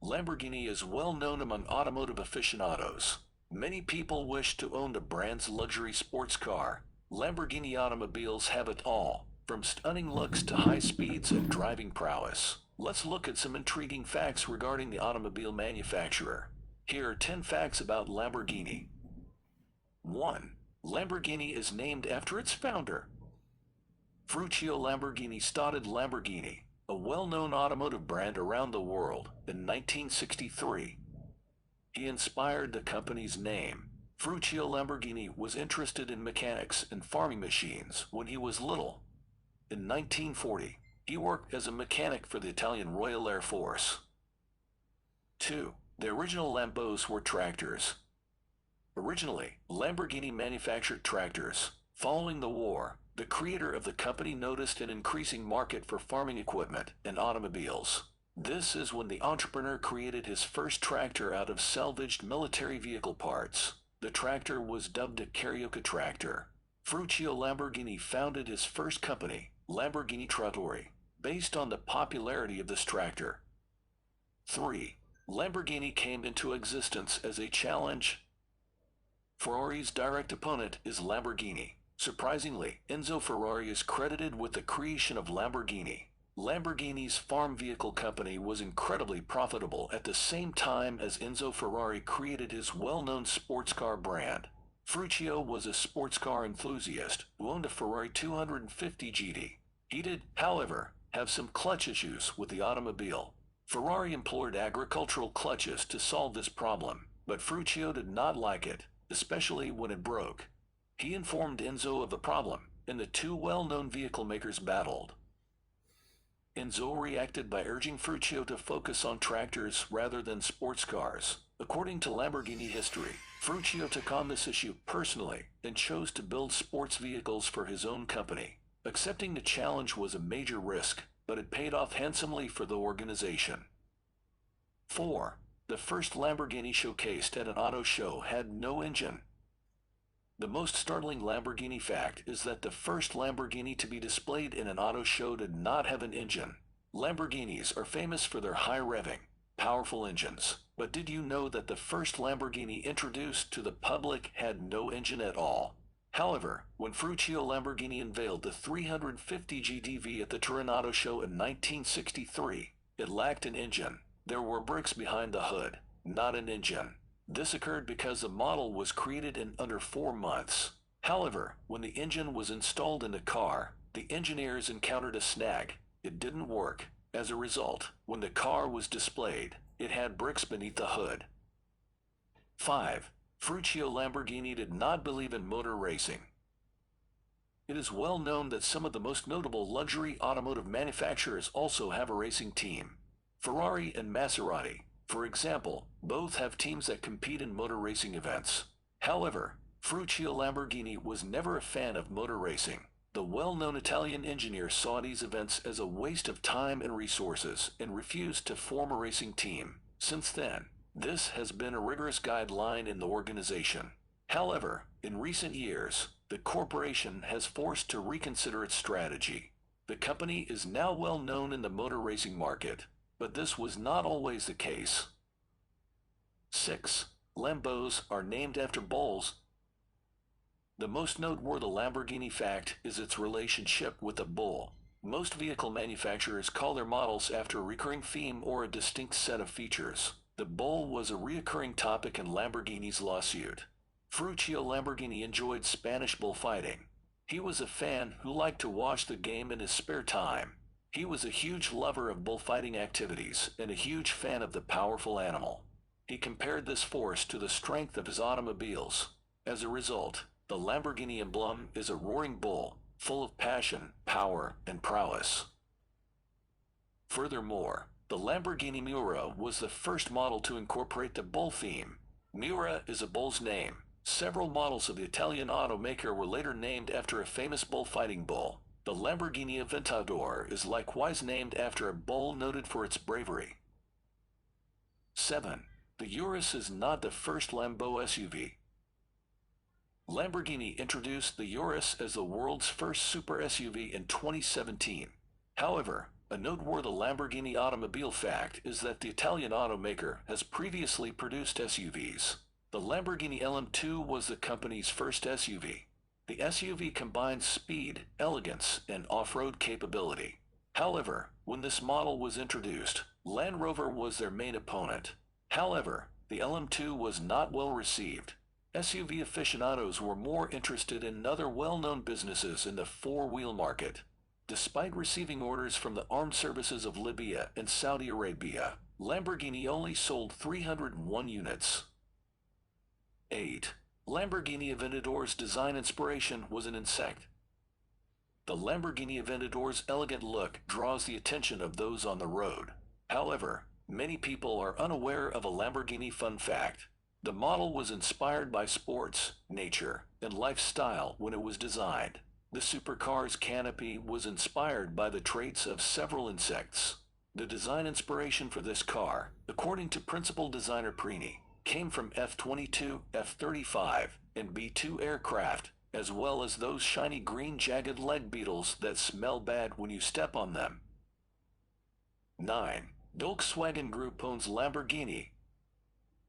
Lamborghini is well known among automotive aficionados. Many people wish to own the brand's luxury sports car. Lamborghini automobiles have it all, from stunning looks to high speeds and driving prowess. Let's look at some intriguing facts regarding the automobile manufacturer. Here are 10 facts about Lamborghini. 1. Lamborghini is named after its founder. Ferruccio Lamborghini started Lamborghini, a well-known automotive brand around the world, in 1963. He inspired the company's name. Ferruccio Lamborghini was interested in mechanics and farming machines when he was little. In 1940, he worked as a mechanic for the Italian Royal Air Force. 2. The original Lambos were tractors. Originally, Lamborghini manufactured tractors. Following the war, the creator of the company noticed an increasing market for farming equipment and automobiles. This is when the entrepreneur created his first tractor out of salvaged military vehicle parts. The tractor was dubbed a Carioca tractor. Ferruccio Lamborghini founded his first company, Lamborghini Trattori, based on the popularity of this tractor. 3. Lamborghini came into existence as a challenge. Ferrari's direct opponent is Lamborghini. Surprisingly, Enzo Ferrari is credited with the creation of Lamborghini. Lamborghini's farm vehicle company was incredibly profitable at the same time as Enzo Ferrari created his well-known sports car brand. Ferruccio was a sports car enthusiast who owned a Ferrari 250 GT. He did, however, have some clutch issues with the automobile. Ferrari employed agricultural clutches to solve this problem, but Ferruccio did not like it, especially when it broke. He informed Enzo of the problem, and the two well-known vehicle makers battled. Enzo reacted by urging Ferruccio to focus on tractors rather than sports cars. According to Lamborghini history, Ferruccio took on this issue personally and chose to build sports vehicles for his own company. Accepting the challenge was a major risk, but it paid off handsomely for the organization. 4. The first Lamborghini showcased at an auto show had no engine. The most startling Lamborghini fact is that the first Lamborghini to be displayed in an auto show did not have an engine. Lamborghinis are famous for their high-revving, powerful engines, but did you know that the first Lamborghini introduced to the public had no engine at all? However, when Ferruccio Lamborghini unveiled the 350 GTV at the Turin Auto Show in 1963, it lacked an engine. There were bricks behind the hood, not an engine. This occurred because the model was created in under 4 months. However, when the engine was installed in the car, the engineers encountered a snag. It didn't work. As a result, when the car was displayed, it had bricks beneath the hood. 5. Ferruccio Lamborghini did not believe in motor racing. It is well known that some of the most notable luxury automotive manufacturers also have a racing team. Ferrari and Maserati, for example, both have teams that compete in motor racing events. However, Ferruccio Lamborghini was never a fan of motor racing. The well-known Italian engineer saw these events as a waste of time and resources and refused to form a racing team. Since then, this has been a rigorous guideline in the organization. However, in recent years, the corporation has forced to reconsider its strategy. The company is now well known in the motor racing market, but this was not always the case. 6. Lambos are named after bulls. The most noteworthy Lamborghini fact is its relationship with a bull. Most vehicle manufacturers call their models after a recurring theme or a distinct set of features. The bull was a recurring topic in Lamborghini's lawsuit. Ferruccio Lamborghini enjoyed Spanish bullfighting. He was a fan who liked to watch the game in his spare time. He was a huge lover of bullfighting activities and a huge fan of the powerful animal. He compared this force to the strength of his automobiles. As a result, the Lamborghini emblem is a roaring bull, full of passion, power, and prowess. Furthermore, the Lamborghini Miura was the first model to incorporate the bull theme. Miura is a bull's name. Several models of the Italian automaker were later named after a famous bullfighting bull. The Lamborghini Aventador is likewise named after a bull noted for its bravery. 7. The Urus is not the first Lambo SUV. Lamborghini introduced the Urus as the world's first super SUV in 2017. However, A noteworthy Lamborghini automobile fact is that the Italian automaker has previously produced SUVs. The Lamborghini LM2 was the company's first SUV. The SUV combines speed, elegance, and off-road capability. However, when this model was introduced, Land Rover was their main opponent. However, the LM2 was not well received. SUV aficionados were more interested in other well-known businesses in the four-wheel market. Despite receiving orders from the armed services of Libya and Saudi Arabia, Lamborghini only sold 301 units. 8. Lamborghini Aventador's design inspiration was an insect. The Lamborghini Aventador's elegant look draws the attention of those on the road. However, many people are unaware of a Lamborghini fun fact. The model was inspired by sports, nature, and lifestyle when it was designed. The supercar's canopy was inspired by the traits of several insects. The design inspiration for this car, according to principal designer Prini, came from F-22, F-35, and B-2 aircraft, as well as those shiny green jagged leg beetles that smell bad when you step on them. 9. Volkswagen Group owns Lamborghini.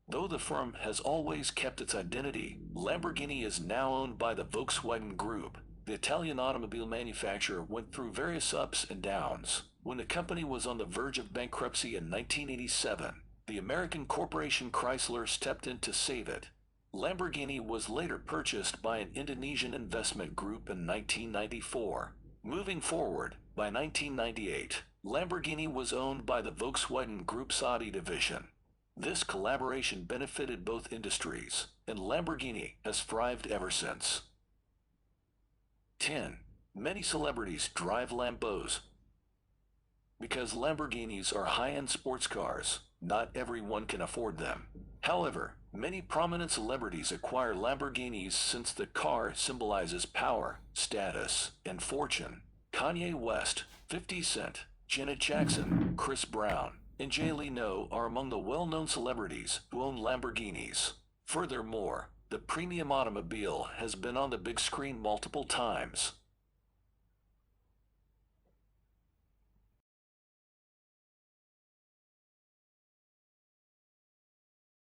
Though the firm has always kept its identity, Lamborghini is now owned by the Volkswagen Group. The Italian automobile manufacturer went through various ups and downs. When the company was on the verge of bankruptcy in 1987, the American corporation Chrysler stepped in to save it. Lamborghini was later purchased by an Indonesian investment group in 1994. Moving forward, by 1998, Lamborghini was owned by the Volkswagen Group Saudi division. This collaboration benefited both industries, and Lamborghini has thrived ever since. 10. Many celebrities drive Lambos. Because Lamborghinis are high-end sports cars, not everyone can afford them. However, many prominent celebrities acquire Lamborghinis since the car symbolizes power, status, and fortune. Kanye West, 50 Cent, Janet Jackson, Chris Brown, and Jay Leno are among the well-known celebrities who own Lamborghinis. Furthermore, the premium automobile has been on the big screen multiple times.